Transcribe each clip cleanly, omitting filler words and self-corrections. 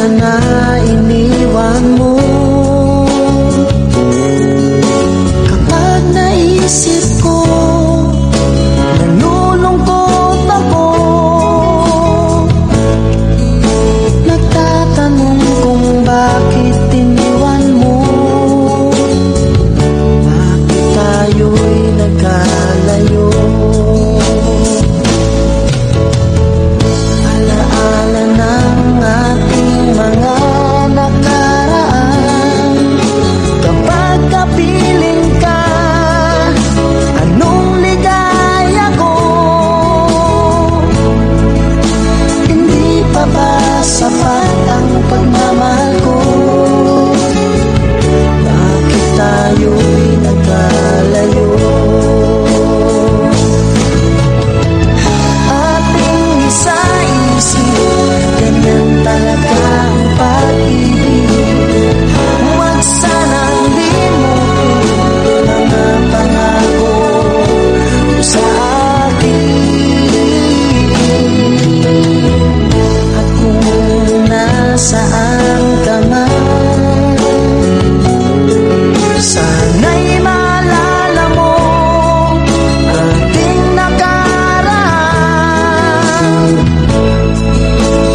alaala na iniwan mo. Kapag naisip ko, nalulungkot ako. Nagtatanong kung bakit iniwan mo. Bakit tayo'y nagkalayo? Alaala ng ating mga nakaraan. Kapag kapiling ka, anong ligaya ko? Hindi pa ba sapat ang pagmamahal ko? Bakit tayo'y nagkalayo? Ating isa-isip, ganyan talaga ang pag-ibig. Huwag sanang limutin mga pangako mo sa akin. At kung nasaan ka man, sana'y maalala mo ating nakaraan.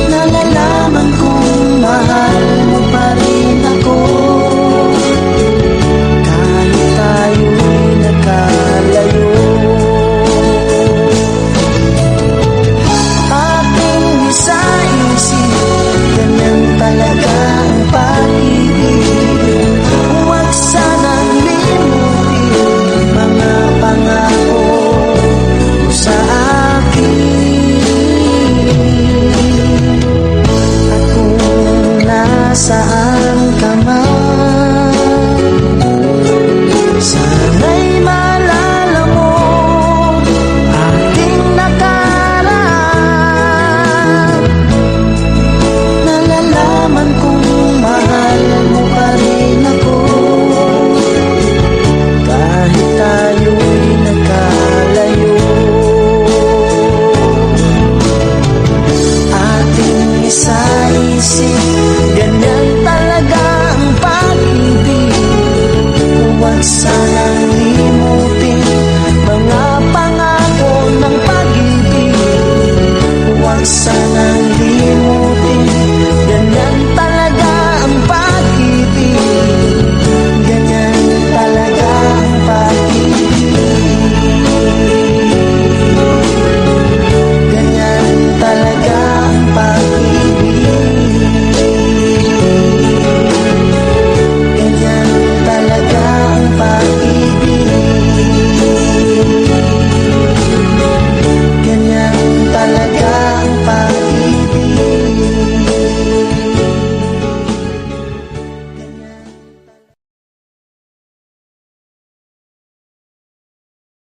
Nalalaman kong mahal mo pa rin ako, kahit tayo'y nagkalayo. Ating isa-isip, ganyan talaga ang pag-ibig. Huwag sanang limutin mga pangako mo sa akin. At kung nasaan ka man, sana'y maalala mo ating nakaraan. Nalalaman kong mahal mo pa rin ako, kahit tayo'y nagkalayo. Ating isa-isip, ganyan talaga ang pag-ibig. Huwag sanang limutin mga pangako ng pag-ibig. Huwag sanang